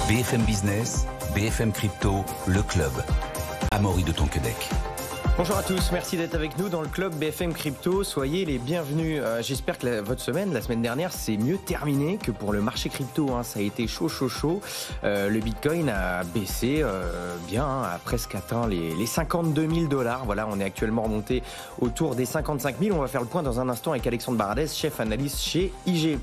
BFM Business, BFM Crypto, le club. Amaury de Tonquédec. Bonjour à tous, merci d'être avec nous dans le club BFM Crypto. Soyez les bienvenus. J'espère que votre semaine, la semaine dernière, c'est mieux terminé que pour le marché crypto. Ça a été chaud. Le Bitcoin a baissé a presque atteint les 52 000 $. Voilà, on est actuellement remonté autour des 55 000. On va faire le point dans un instant avec Alexandre Baradez, chef analyste chez IG.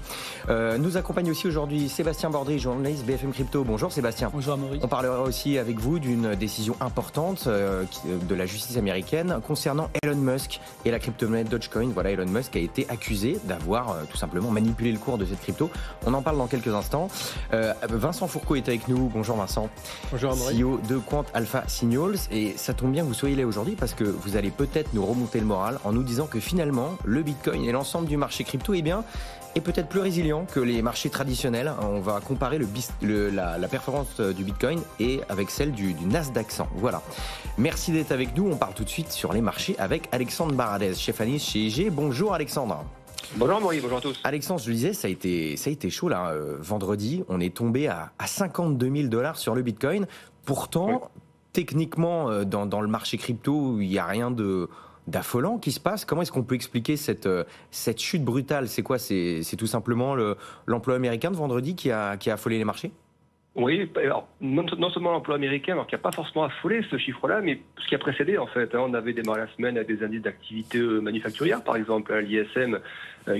Nous accompagne aussi aujourd'hui Sébastien Bordry, journaliste BFM Crypto. Bonjour Sébastien. Bonjour Amaury. On parlera aussi avec vous d'une décision importante de la justice américaine concernant Elon Musk et la crypto-monnaie Dogecoin. Voilà, Elon Musk a été accusé d'avoir tout simplement manipulé le cours de cette crypto. On en parle dans quelques instants. Vincent Fourcault est avec nous. Bonjour Vincent. Bonjour Amaury. CEO de Quant Alpha Signals. Et ça tombe bien que vous soyez là aujourd'hui parce que vous allez peut-être nous remonter le moral en nous disant que finalement, le Bitcoin et l'ensemble du marché crypto, est peut-être plus résilient que les marchés traditionnels. On va comparer la performance du Bitcoin et avec celle du Nasdaq 100. Voilà. Merci d'être avec nous. On part tout de suite sur les marchés avec Alexandre Baradez, chef analyste chez IG. Bonjour Alexandre. Bonjour Amaury, bonjour à tous. Alexandre, je le disais, ça a été chaud là. Vendredi, on est tombé à 52 000 $ sur le Bitcoin. Pourtant, oui. Techniquement, dans le marché crypto, il n'y a rien d'affolant qui se passe. Comment est-ce qu'on peut expliquer cette chute brutale? C'est quoi? C'est tout simplement l'emploi américain de vendredi qui a affolé les marchés? Oui, alors, non seulement l'emploi américain, alors qui n'a pas forcément affolé ce chiffre-là, mais ce qui a précédé en fait. On avait démarré la semaine avec des indices d'activité manufacturière, par exemple l'ISM,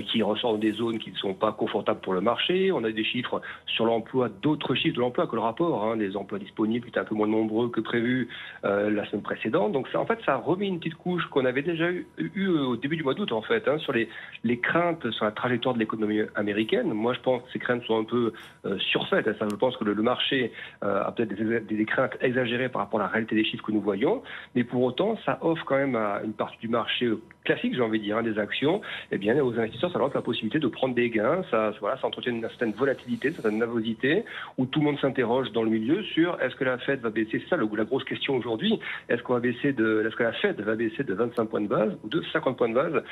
qui ressort des zones qui ne sont pas confortables pour le marché. On a des chiffres sur l'emploi, d'autres chiffres de l'emploi que le rapport, des emplois disponibles qui étaient un peu moins nombreux que prévu la semaine précédente. Donc ça, en fait, ça remet une petite couche qu'on avait déjà eu au début du mois d'août en fait, sur les craintes sur la trajectoire de l'économie américaine. Moi, je pense que ces craintes sont un peu surfaites. Ça, je pense que le marché a peut-être des craintes exagérées par rapport à la réalité des chiffres que nous voyons, mais pour autant, ça offre quand même à une partie du marché classique, j'ai envie de dire, des actions, et bien aux investisseurs, ça leur offre la possibilité de prendre des gains. Ça entretient une certaine volatilité, une certaine nervosité, où tout le monde s'interroge dans le milieu sur est-ce que la Fed va baisser. C'est ça la grosse question aujourd'hui. Est-ce que la Fed va baisser de 25 points de base ou de 50 points de base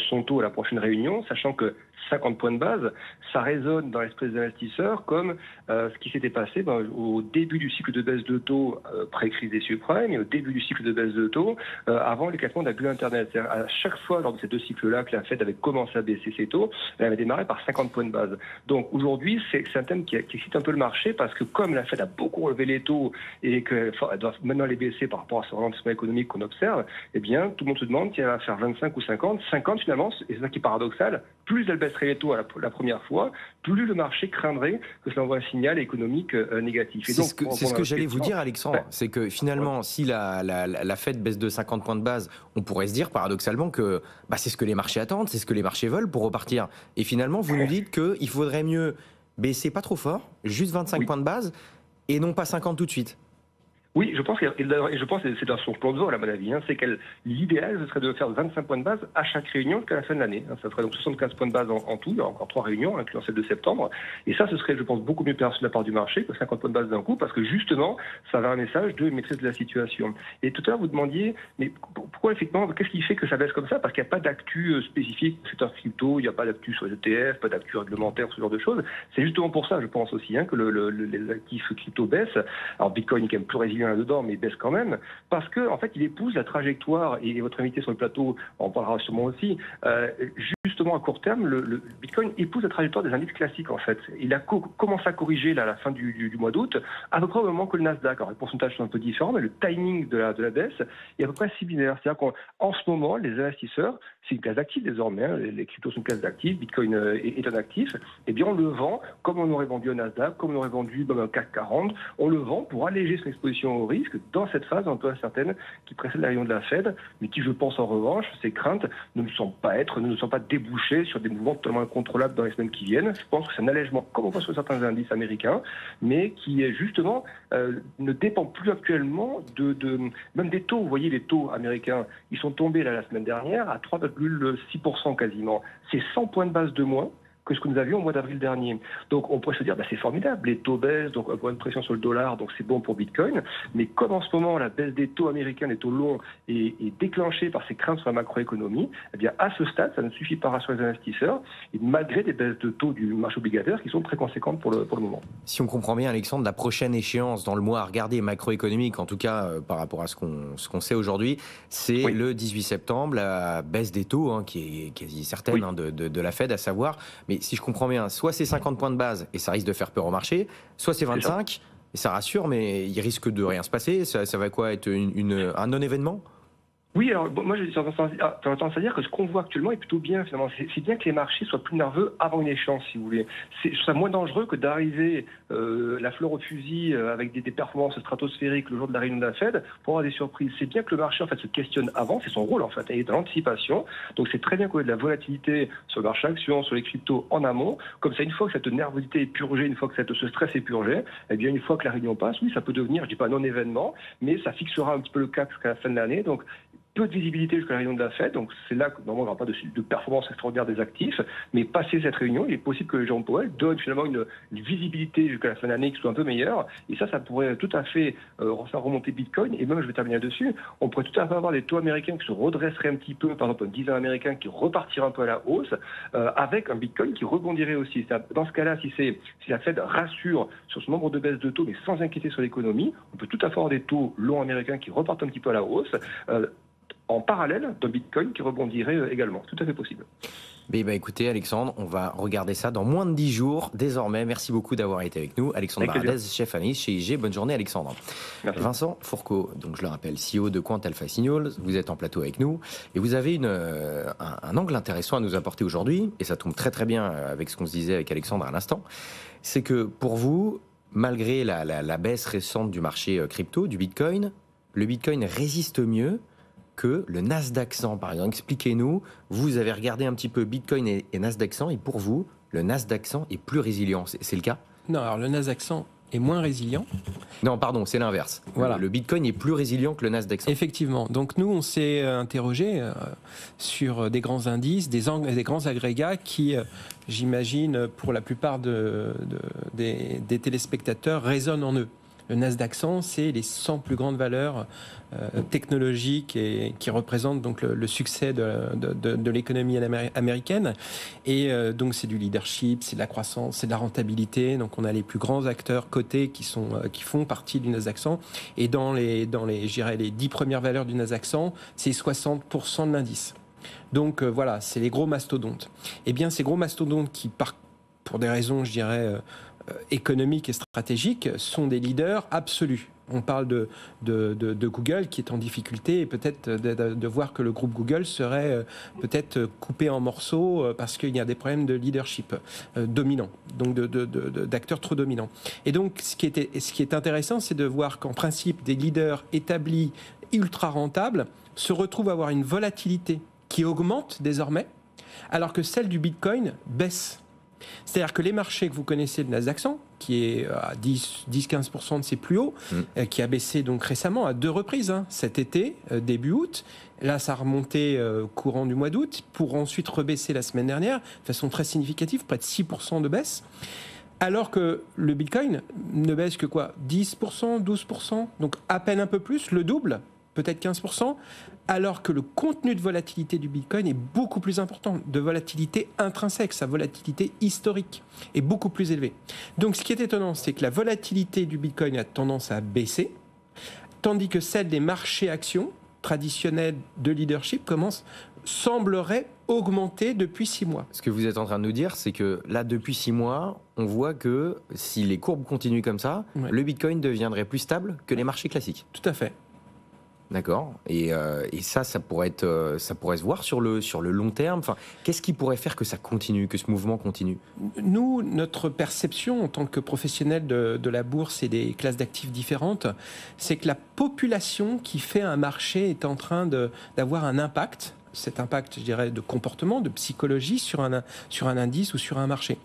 son taux à la prochaine réunion, sachant que 50 points de base, ça résonne dans l'esprit des investisseurs comme ce qui s'était passé au début du cycle de baisse de taux pré-crise des subprimes et au début du cycle de baisse de taux avant l'éclatement de la bulle Internet. C'est-à-dire à chaque fois lors de ces deux cycles-là que la Fed avait commencé à baisser ses taux, elle avait démarré par 50 points de base. Donc aujourd'hui, c'est un thème qui excite un peu le marché parce que comme la Fed a beaucoup relevé les taux et qu'elle doit maintenant les baisser par rapport à ce ralentissement économique qu'on observe, eh bien tout le monde se demande si elle va faire 25 ou 50. 50 finalement, et c'est ça qui est paradoxal, plus elle baisserait les taux la première fois, plus le marché craindrait que cela envoie un signal économique négatif. C'est ce que j'allais vous dire, Alexandre. Ouais. C'est que finalement, si la Fed baisse de 50 points de base, on pourrait se dire paradoxalement que c'est ce que les marchés attendent, c'est ce que les marchés veulent pour repartir. Et finalement, vous nous dites qu'il faudrait mieux baisser pas trop fort, juste 25 points de base, et non pas 50 tout de suite. Oui, je pense que c'est dans son plan de vol, à mon avis. C'est que l'idéal, ce serait de faire 25 points de base à chaque réunion jusqu'à la fin de l'année. Ça ferait donc 75 points de base en tout. Il y aura encore 3 réunions, incluant celle de septembre. Et ça, ce serait, je pense, beaucoup mieux perçu de la part du marché que 50 points de base d'un coup, parce que justement, ça va un message de maîtrise de la situation. Et tout à l'heure, vous demandiez, mais pourquoi effectivement, qu'est-ce qui fait que ça baisse comme ça? Parce qu'il n'y a pas d'actu spécifique sur un crypto, il n'y a pas d'actu sur les ETF, pas d'actu réglementaire, ce genre de choses. C'est justement pour ça, je pense aussi, que les actifs crypto baissent. Alors Bitcoin est quand même plus résilient là-dedans, mais il baisse quand même, parce que en fait, il épouse la trajectoire, et votre invité sur le plateau en parlera sûrement aussi, justement à court terme, le Bitcoin épouse la trajectoire des indices classiques en fait. Il a commencé à corriger là, à la fin du mois d'août, à peu près au moment que le Nasdaq. Alors les pourcentages sont un peu différents, mais le timing de la baisse est à peu près similaire. C'est-à-dire qu'en ce moment, les investisseurs, c'est une classe d'actifs désormais, les cryptos sont une classe d'actifs, Bitcoin est un actif, et bien on le vend comme on aurait vendu au Nasdaq, comme on aurait vendu dans le CAC 40, on le vend pour alléger son exposition au risque dans cette phase un peu incertaine qui précède la réunion de la Fed, mais qui, je pense en revanche, ces craintes ne sont pas débouchées sur des mouvements totalement incontrôlables dans les semaines qui viennent. Je pense que c'est un allègement, comme on voit sur certains indices américains, mais qui est justement ne dépend plus actuellement même des taux. Vous voyez, les taux américains, ils sont tombés la semaine dernière à 3,6% quasiment. C'est 100 points de base de moins que ce que nous avions au mois d'avril dernier. Donc on pourrait se dire, c'est formidable, les taux baissent, donc une pression sur le dollar, donc c'est bon pour Bitcoin. Mais comme en ce moment la baisse des taux américains, des taux longs, est déclenchée par ces craintes sur la macroéconomie, eh bien à ce stade, ça ne suffit pas à rassurer les investisseurs, et malgré des baisses de taux du marché obligataire qui sont très conséquentes pour le moment. Si on comprend bien, Alexandre, la prochaine échéance dans le mois à regarder macroéconomique, en tout cas par rapport à ce qu'on sait aujourd'hui, c'est le 18 septembre, la baisse des taux qui est quasi certaine de la Fed, à savoir, mais si je comprends bien, soit c'est 50 points de base et ça risque de faire peur au marché, soit c'est 25 et ça rassure, mais il risque de rien se passer, ça va quoi être un non-événement ? Oui, alors moi j'ai tendance à dire que ce qu'on voit actuellement est plutôt bien finalement. C'est bien que les marchés soient plus nerveux avant une échéance, si vous voulez. Je trouve ça moins dangereux que d'arriver la fleur au fusil avec des performances stratosphériques le jour de la réunion de la Fed pour avoir des surprises. C'est bien que le marché en fait se questionne avant, c'est son rôle en fait, il est dans l'anticipation. Donc c'est très bien qu'on ait de la volatilité sur le marché action, sur les cryptos en amont. Comme ça, une fois que cette nervosité est purgée, une fois que ce stress est purgé, eh bien une fois que la réunion passe, oui, ça peut devenir, je dis pas non-événement, mais ça fixera un petit peu le cap jusqu'à la fin de l'année. Donc peu de visibilité jusqu'à la réunion de la Fed, donc c'est là que normalement on n'aura pas de performance extraordinaire des actifs, mais passer cette réunion, il est possible que Jérôme Powell donne finalement une visibilité jusqu'à la fin de l'année qui soit un peu meilleure, et ça pourrait tout à fait faire remonter Bitcoin, et même je vais terminer là-dessus, on pourrait tout à fait avoir des taux américains qui se redresseraient un petit peu, par exemple un 10 ans américain qui repartirait un peu à la hausse, avec un Bitcoin qui rebondirait aussi. Dans ce cas-là, si la Fed rassure sur ce nombre de baisses de taux, mais sans inquiéter sur l'économie, on peut tout à fait avoir des taux longs américains qui repartent un petit peu à la hausse, en parallèle d'un Bitcoin qui rebondirait également. Tout à fait possible. Écoutez, Alexandre, on va regarder ça dans moins de 10 jours. Désormais, merci beaucoup d'avoir été avec nous. Alexandre Baradez, chef analyste chez IG. Bonne journée, Alexandre. Merci. Vincent Fourcault, donc je le rappelle, CEO de Quant Alpha Signals. Vous êtes en plateau avec nous et vous avez un angle intéressant à nous apporter aujourd'hui. Et ça tombe très très bien avec ce qu'on se disait avec Alexandre à l'instant. C'est que pour vous, malgré la baisse récente du marché crypto, du Bitcoin, le Bitcoin résiste mieux que le Nasdaq 100, par exemple. Expliquez-nous, vous avez regardé un petit peu Bitcoin et Nasdaq 100, et pour vous, le Nasdaq 100 est plus résilient. C'est le cas ? Non, alors le Nasdaq 100 est moins résilient. Non, pardon, c'est l'inverse. Voilà. Le Bitcoin est plus résilient que le Nasdaq 100. Effectivement. Donc nous, on s'est interrogé sur des grands indices, des grands agrégats qui, j'imagine, pour la plupart des téléspectateurs, résonnent en eux. Le Nasdaq 100, c'est les 100 plus grandes valeurs technologiques et qui représentent donc le succès de l'économie américaine. Et donc c'est du leadership, c'est de la croissance, c'est de la rentabilité. Donc on a les plus grands acteurs cotés qui font partie du Nasdaq 100. Et dans les 10 premières valeurs du Nasdaq 100, c'est 60% de l'indice. Donc voilà, c'est les gros mastodontes. Eh bien, ces gros mastodontes qui, pour des raisons, je dirais, économiques et stratégiques, sont des leaders absolus. On parle de Google qui est en difficulté et peut-être de voir que le groupe Google serait peut-être coupé en morceaux parce qu'il y a des problèmes de leadership dominant, donc d'acteurs trop dominants. Et donc ce qui est intéressant, c'est de voir qu'en principe des leaders établis ultra rentables se retrouvent à avoir une volatilité qui augmente désormais alors que celle du Bitcoin baisse. C'est-à-dire que les marchés que vous connaissez, le Nasdaq 100, qui est à 10-15% de ses plus hauts, qui a baissé donc récemment à 2 reprises, cet été, début août. Là, ça a remonté courant du mois d'août, pour ensuite rebaisser la semaine dernière, de façon très significative, près de 6% de baisse. Alors que le Bitcoin ne baisse que quoi ? 10%, 12%, donc à peine un peu plus, le double, peut-être 15%, alors que le contenu de volatilité du Bitcoin est beaucoup plus important, de volatilité intrinsèque, sa volatilité historique est beaucoup plus élevée. Donc ce qui est étonnant, c'est que la volatilité du Bitcoin a tendance à baisser, tandis que celle des marchés actions traditionnels de leadership semblerait augmenter depuis 6 mois. Ce que vous êtes en train de nous dire, c'est que là, depuis 6 mois, on voit que si les courbes continuent comme ça, le Bitcoin deviendrait plus stable que les marchés classiques. Tout à fait. D'accord. Et ça pourrait se voir sur le long terme. Enfin, qu'est-ce qui pourrait faire que ça continue, que ce mouvement continue ? Nous, notre perception en tant que professionnels de la bourse et des classes d'actifs différentes, c'est que la population qui fait un marché est en train d'avoir un impact cet impact, je dirais, de comportement, de psychologie sur un indice ou sur un marché.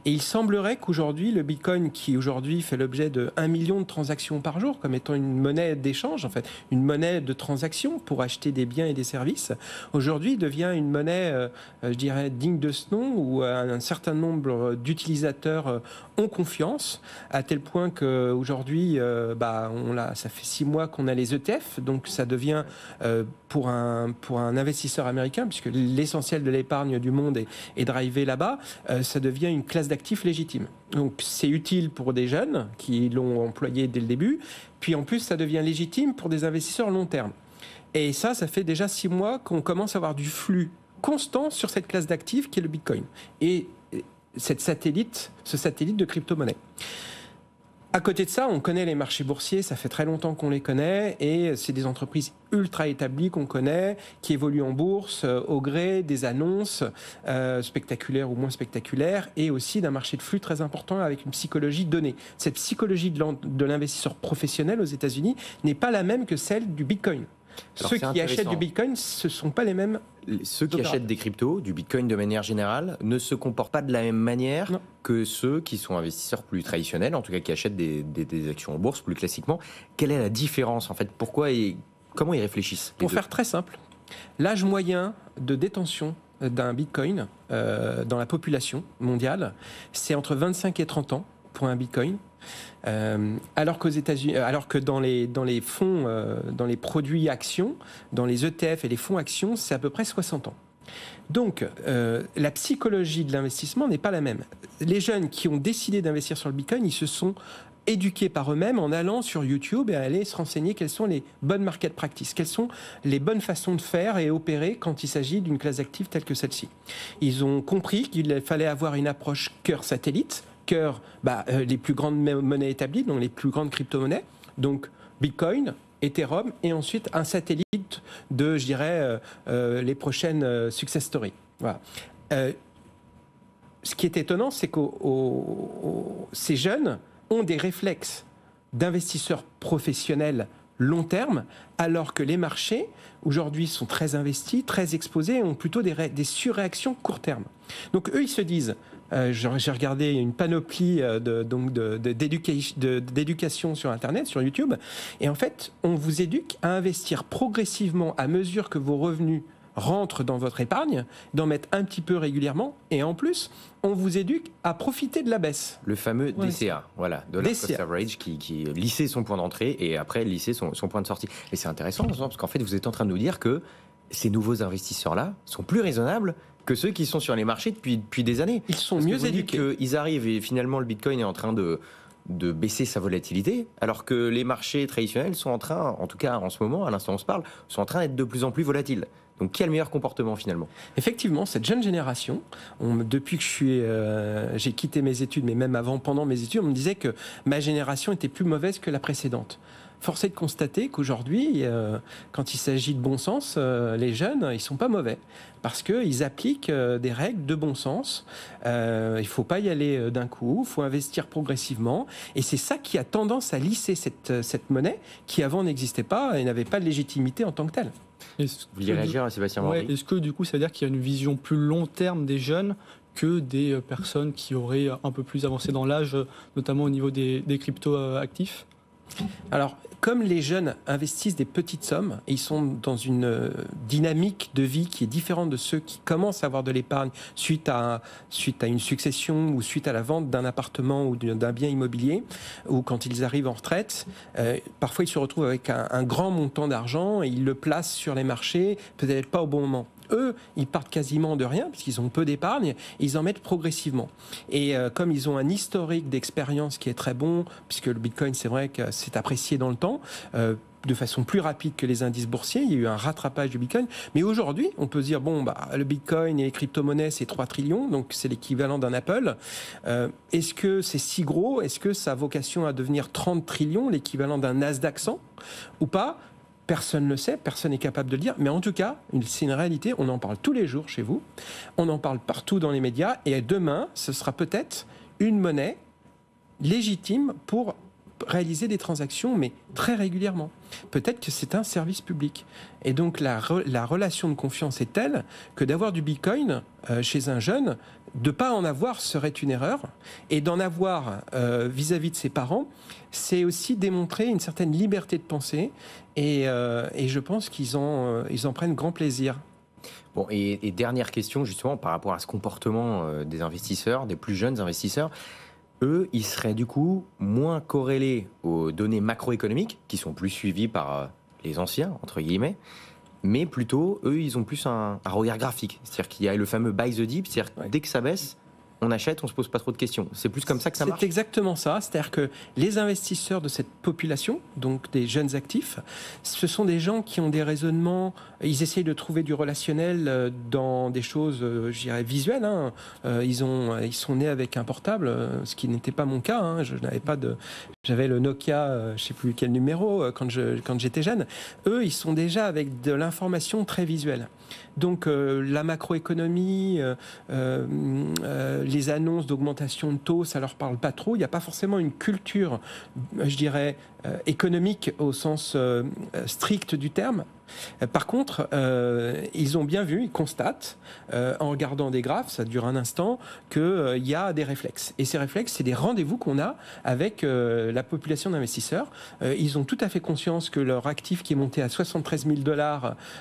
Et il semblerait qu'aujourd'hui, le Bitcoin, qui aujourd'hui fait l'objet de 1 million de transactions par jour, comme étant une monnaie d'échange, en fait, une monnaie de transaction pour acheter des biens et des services, aujourd'hui devient une monnaie, je dirais, digne de ce nom, où un certain nombre d'utilisateurs ont confiance, à tel point qu'aujourd'hui, ça fait 6 mois qu'on a les ETF, donc ça devient pour un investisseur américain, puisque l'essentiel de l'épargne du monde est drivé là-bas, ça devient une classe d'actifs légitime. Donc c'est utile pour des jeunes qui l'ont employé dès le début, puis en plus ça devient légitime pour des investisseurs long terme. Et ça fait déjà 6 mois qu'on commence à avoir du flux constant sur cette classe d'actifs qui est le Bitcoin. Et ce satellite de crypto-monnaie. À côté de ça, on connaît les marchés boursiers, ça fait très longtemps qu'on les connaît, et c'est des entreprises ultra établies qu'on connaît, qui évoluent en bourse au gré des annonces spectaculaires ou moins spectaculaires, et aussi d'un marché de flux très important avec une psychologie donnée. Cette psychologie de l'investisseur professionnel aux États-Unis n'est pas la même que celle du Bitcoin. Alors, ceux qui achètent du Bitcoin, ce ne sont pas les mêmes. Ceux qui achètent des cryptos, du Bitcoin de manière générale, ne se comportent pas de la même manière que ceux qui sont investisseurs plus traditionnels, en tout cas qui achètent des actions en bourse plus classiquement. Quelle est la différence en fait? Pourquoi et comment ils réfléchissent? Pour faire très simple, l'âge moyen de détention d'un Bitcoin dans la population mondiale, c'est entre 25 et 30 ans pour un Bitcoin. Alors qu'aux États-Unis, alors que dans les fonds, dans les produits actions, dans les ETF et les fonds actions, c'est à peu près 60 ans. Donc, la psychologie de l'investissement n'est pas la même. Les jeunes qui ont décidé d'investir sur le Bitcoin, ils se sont éduqués par eux-mêmes en allant sur YouTube et aller se renseigner quelles sont les bonnes market practices, quelles sont les bonnes façons de faire et opérer quand il s'agit d'une classe d'actifs telle que celle-ci. Ils ont compris qu'il fallait avoir une approche cœur satellite, les plus grandes monnaies établies, donc les plus grandes crypto-monnaies, donc Bitcoin, Ethereum, et ensuite un satellite de, je dirais, les prochaines success stories. Voilà. Ce qui est étonnant, c'est que ces jeunes ont des réflexes d'investisseurs professionnels long terme, alors que les marchés, aujourd'hui, sont très investis, très exposés, et ont plutôt des surréactions court terme. Donc eux, ils se disent... j'ai regardé une panoplie d'éducation sur Internet, sur YouTube, et en fait, on vous éduque à investir progressivement à mesure que vos revenus rentrent dans votre épargne, d'en mettre un petit peu régulièrement, et en plus, on vous éduque à profiter de la baisse. Le fameux DCA, voilà, Dollar Cost Average, qui lissait son point d'entrée et après lissait son point de sortie. Et c'est intéressant, parce qu'en fait, vous êtes en train de nous dire que ces nouveaux investisseurs-là sont plus raisonnables que ceux qui sont sur les marchés depuis des années. Ils sont mieux éduqués. Ils arrivent et finalement le Bitcoin est en train de baisser sa volatilité, alors que les marchés traditionnels sont en train, en tout cas en ce moment, à l'instant où on se parle, sont en train d'être de plus en plus volatiles. Donc, quel meilleur comportement finalement? Effectivement, cette jeune génération, depuis que j'ai quitté mes études, mais même avant, pendant mes études, on me disait que ma génération était plus mauvaise que la précédente. Force est de constater qu'aujourd'hui, quand il s'agit de bon sens, les jeunes, ils ne sont pas mauvais. Parce qu'ils appliquent des règles de bon sens. Il ne faut pas y aller d'un coup, il faut investir progressivement. Et c'est ça qui a tendance à lisser cette monnaie qui avant n'existait pas et n'avait pas de légitimité en tant que telle. Vous vouliez réagir, Sébastien Mordi? Est-ce que du coup ça veut dire qu'il y a une vision plus long terme des jeunes que des personnes qui auraient un peu plus avancé dans l'âge, notamment au niveau des crypto-actifs? Alors, comme les jeunes investissent des petites sommes, et ils sont dans une dynamique de vie qui est différente de ceux qui commencent à avoir de l'épargne suite à une succession ou suite à la vente d'un appartement ou d'un bien immobilier, ou quand ils arrivent en retraite, parfois ils se retrouvent avec un grand montant d'argent et ils le placent sur les marchés, peut-être pas au bon moment. Eux, ils partent quasiment de rien, parce qu'ils ont peu d'épargne, ils en mettent progressivement. Et comme ils ont un historique d'expérience qui est très bon, puisque le Bitcoin, c'est vrai que c'est apprécié dans le temps, de façon plus rapide que les indices boursiers, il y a eu un rattrapage du Bitcoin. Mais aujourd'hui, on peut se dire, le Bitcoin et les crypto-monnaies, c'est 3 trillions, donc c'est l'équivalent d'un Apple. Est-ce que c'est si gros? Est-ce que ça a vocation à devenir 30 trillions, l'équivalent d'un Nasdaq 100 ou pas? Personne ne le sait, personne n'est capable de le dire, mais en tout cas, c'est une réalité, on en parle tous les jours chez vous, on en parle partout dans les médias, et demain, ce sera peut-être une monnaie légitime pour réaliser des transactions, mais très régulièrement. Peut-être que c'est un service public. Et donc la relation de confiance est telle que d'avoir du Bitcoin chez un jeune, de ne pas en avoir serait une erreur. Et d'en avoir vis-à-vis de ses parents, c'est aussi démontrer une certaine liberté de penser. Et je pense qu'ils en prennent grand plaisir. Bon, et dernière question justement par rapport à ce comportement des investisseurs, des plus jeunes investisseurs. Eux, ils seraient du coup moins corrélés aux données macroéconomiques, qui sont plus suivies par les anciens, entre guillemets, mais plutôt, eux, ils ont plus un regard graphique. C'est-à-dire qu'il y a le fameux buy the dip, c'est-à-dire que dès que ça baisse, on achète, on ne se pose pas trop de questions. C'est plus comme ça que ça marche. C'est exactement ça. C'est-à-dire que les investisseurs de cette population, donc des jeunes actifs, ce sont des gens qui ont des raisonnements, ils essayent de trouver du relationnel dans des choses, je dirais, visuelles. Hein. Ils sont nés avec un portable, ce qui n'était pas mon cas. Hein. J'avais le Nokia, je ne sais plus quel numéro, quand j'étais jeune. Eux, ils sont déjà avec de l'information très visuelle. Donc la macroéconomie, les annonces d'augmentation de taux, ça leur parle pas trop. Il n'y a pas forcément une culture, je dirais, économique au sens strict du terme. Par contre, ils ont bien vu, ils constatent, en regardant des graphes, ça dure un instant, qu'il y a des réflexes. Et ces réflexes, c'est des rendez-vous qu'on a avec la population d'investisseurs. Ils ont tout à fait conscience que leur actif qui est monté à 73 000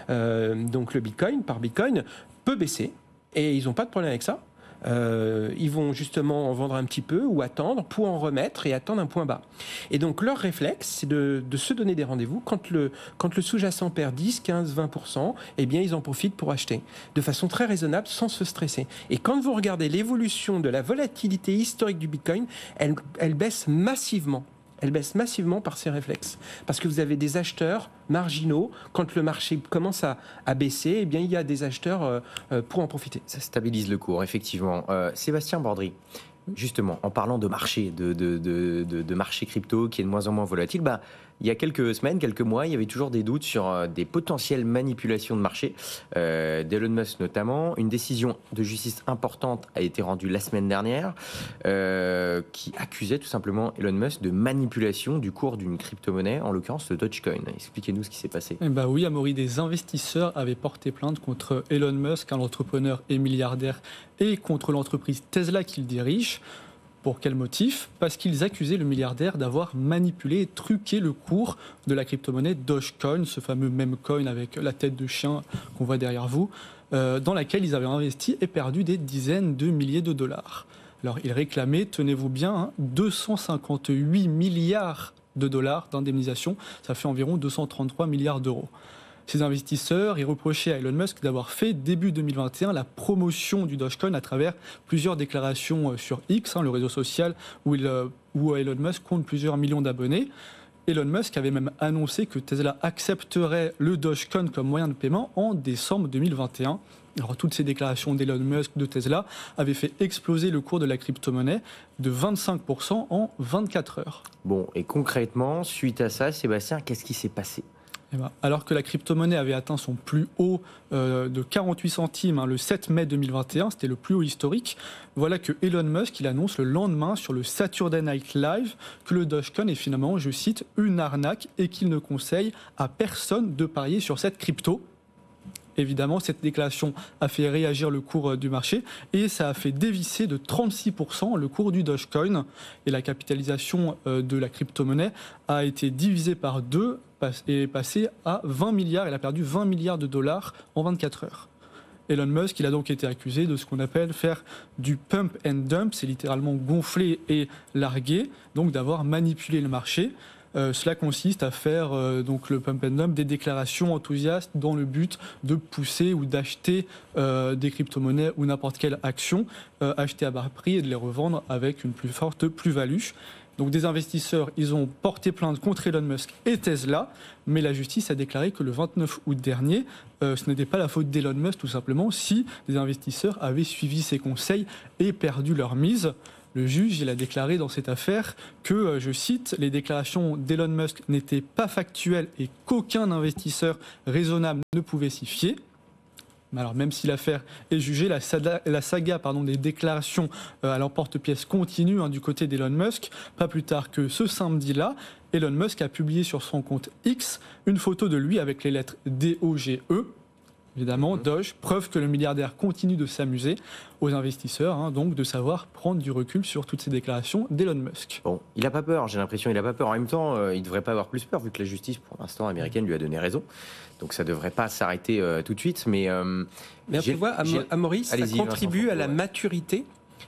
$, donc le Bitcoin, par Bitcoin, peut baisser. Et ils n'ont pas de problème avec ça. Ils vont justement en vendre un petit peu ou attendre pour en remettre et attendre un point bas. Et donc leur réflexe, c'est de se donner des rendez-vous. Quand le sous-jacent perd 10, 15, 20%, eh bien ils en profitent pour acheter de façon très raisonnable sans se stresser. Et quand vous regardez l'évolution de la volatilité historique du Bitcoin, elle baisse massivement. Elle baisse massivement par ces réflexes. Parce que vous avez des acheteurs marginaux. Quand le marché commence à baisser, eh bien, il y a des acheteurs pour en profiter. Ça stabilise le cours, effectivement. Sébastien Bordry, justement, en parlant de marché, de marché crypto qui est de moins en moins volatile, il y a quelques semaines, quelques mois, il y avait toujours des doutes sur des potentielles manipulations de marché, d'Elon Musk notamment. Une décision de justice importante a été rendue la semaine dernière, qui accusait tout simplement Elon Musk de manipulation du cours d'une crypto-monnaie, en l'occurrence le Dogecoin. Expliquez-nous ce qui s'est passé. Oui, Amaury, des investisseurs avaient porté plainte contre Elon Musk, un entrepreneur et milliardaire, et contre l'entreprise Tesla qu'il dirige. Pour quel motif ? Parce qu'ils accusaient le milliardaire d'avoir manipulé et truqué le cours de la crypto-monnaie Dogecoin, ce fameux meme coin avec la tête de chien qu'on voit derrière vous, dans laquelle ils avaient investi et perdu des dizaines de milliers de dollars. Alors ils réclamaient, tenez-vous bien, 258 milliards de dollars d'indemnisation, ça fait environ 233 milliards d'euros. Ces investisseurs, ils reprochaient à Elon Musk d'avoir fait, début 2021, la promotion du Dogecoin à travers plusieurs déclarations sur X, le réseau social où Elon Musk compte plusieurs millions d'abonnés. Elon Musk avait même annoncé que Tesla accepterait le Dogecoin comme moyen de paiement en décembre 2021. Alors, toutes ces déclarations d'Elon Musk de Tesla avaient fait exploser le cours de la crypto-monnaie de 25% en 24 heures. Bon, et concrètement, suite à ça, Sébastien, qu'est-ce qui s'est passé ? Alors que la crypto-monnaie avait atteint son plus haut de 48 centimes le 7 mai 2021, c'était le plus haut historique, voilà que Elon Musk il annonce le lendemain sur le Saturday Night Live que le Dogecoin est finalement, je cite, une arnaque et qu'il ne conseille à personne de parier sur cette crypto. Évidemment, cette déclaration a fait réagir le cours du marché et ça a fait dévisser de 36% le cours du Dogecoin. Et la capitalisation de la crypto-monnaie a été divisée par 2 et est passée à 20 milliards. Elle a perdu 20 milliards de dollars en 24 heures. Elon Musk, il a donc été accusé de ce qu'on appelle faire du pump and dump, c'est littéralement gonfler et larguer, donc d'avoir manipulé le marché. Cela consiste à faire donc le pump and dump, des déclarations enthousiastes dans le but de pousser ou d'acheter des crypto-monnaies ou n'importe quelle action, acheter à bas prix et de les revendre avec une plus forte plus-value. Donc des investisseurs, ils ont porté plainte contre Elon Musk et Tesla, mais la justice a déclaré que le 29 août dernier, ce n'était pas la faute d'Elon Musk tout simplement, si des investisseurs avaient suivi ses conseils et perdu leur mise. Le juge, il a déclaré dans cette affaire que, je cite, les déclarations d'Elon Musk n'étaient pas factuelles et qu'aucun investisseur raisonnable ne pouvait s'y fier. Alors, même si l'affaire est jugée, la saga des déclarations à l'emporte-pièce continue du côté d'Elon Musk. Pas plus tard que ce samedi-là, Elon Musk a publié sur son compte X une photo de lui avec les lettres DOGE. Évidemment, Doge, preuve que le milliardaire continue de s'amuser aux investisseurs, donc de savoir prendre du recul sur toutes ces déclarations d'Elon Musk. Bon, il n'a pas peur, j'ai l'impression, il n'a pas peur. En même temps, il ne devrait pas avoir plus peur, vu que la justice, pour l'instant, américaine lui a donné raison. Donc ça ne devrait pas s'arrêter tout de suite. Mais tu vois, Amaury, ça contribue à la maturité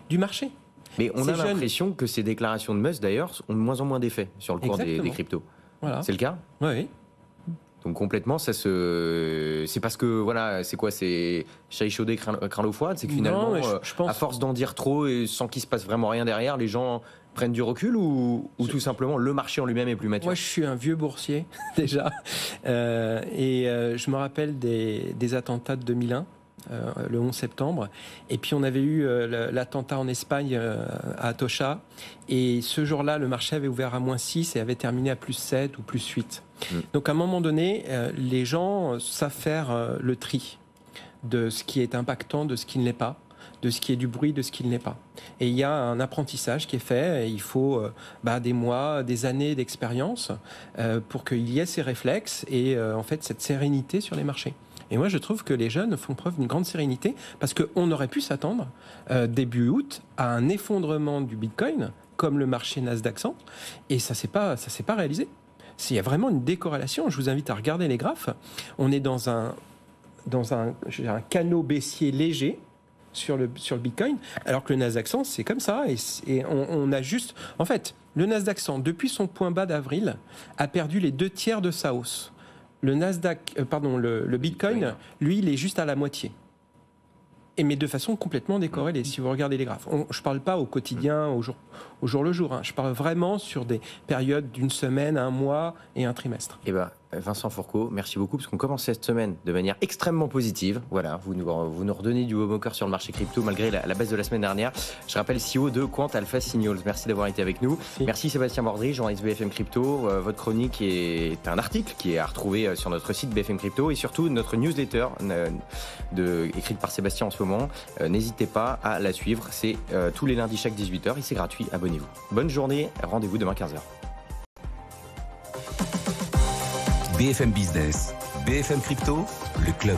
du marché. Mais on a l'impression que ces déclarations de Musk, d'ailleurs, ont de moins en moins d'effet sur le cours des cryptos. Voilà. C'est le cas ? Oui. Donc complètement, c'est parce que voilà, c'est quoi, c'est chat chaudé craint l'eau froide, c'est que finalement, je pense... à force d'en dire trop et sans qu'il se passe vraiment rien derrière, les gens prennent du recul ou tout simplement le marché en lui-même est plus mature. Moi, je suis un vieux boursier déjà, je me rappelle des attentats de 2001. Le 11 septembre. Et puis on avait eu l'attentat en Espagne à Atocha. Et ce jour-là, le marché avait ouvert à -6 et avait terminé à +7 ou +8. Donc à un moment donné, les gens savent faire le tri de ce qui est impactant, de ce qui ne l'est pas, de ce qui est du bruit, de ce qui ne l'est pas. Et il y a un apprentissage qui est fait. Et il faut des mois, des années d'expérience pour qu'il y ait ces réflexes et en fait cette sérénité sur les marchés. Et moi, je trouve que les jeunes font preuve d'une grande sérénité parce qu'on aurait pu s'attendre, début août, à un effondrement du Bitcoin, comme le marché Nasdaq 100, et ça s'est pas réalisé. Il y a vraiment une décorrélation. Je vous invite à regarder les graphes. On est dans un canot baissier léger sur le Bitcoin, alors que le Nasdaq 100, c'est comme ça. Et on a juste... En fait, le Nasdaq 100, depuis son point bas d'avril, a perdu les 2/3 de sa hausse. Le le Bitcoin, lui, il est juste à la moitié. Mais de façon complètement décorrélée, si vous regardez les graphes. Je ne parle pas au quotidien, au jour le jour. Je parle vraiment sur des périodes d'une semaine, un mois et un trimestre. Eh bien, Vincent Fourcault, merci beaucoup, parce qu'on commence cette semaine de manière extrêmement positive. Voilà, vous nous redonnez du baume au cœur sur le marché crypto, malgré la baisse de la semaine dernière. Je rappelle, CEO de Quant Alpha Signals. Merci d'avoir été avec nous. Merci Sébastien Bordry, journaliste BFM Crypto. Votre chronique est un article qui est à retrouver sur notre site BFM Crypto et surtout notre newsletter écrite par Sébastien en ce moment. N'hésitez pas à la suivre. C'est tous les lundis chaque 18h et c'est gratuit. Abonnez-vous. Bonne journée. Rendez-vous demain 15h. BFM Business, BFM Crypto, le club.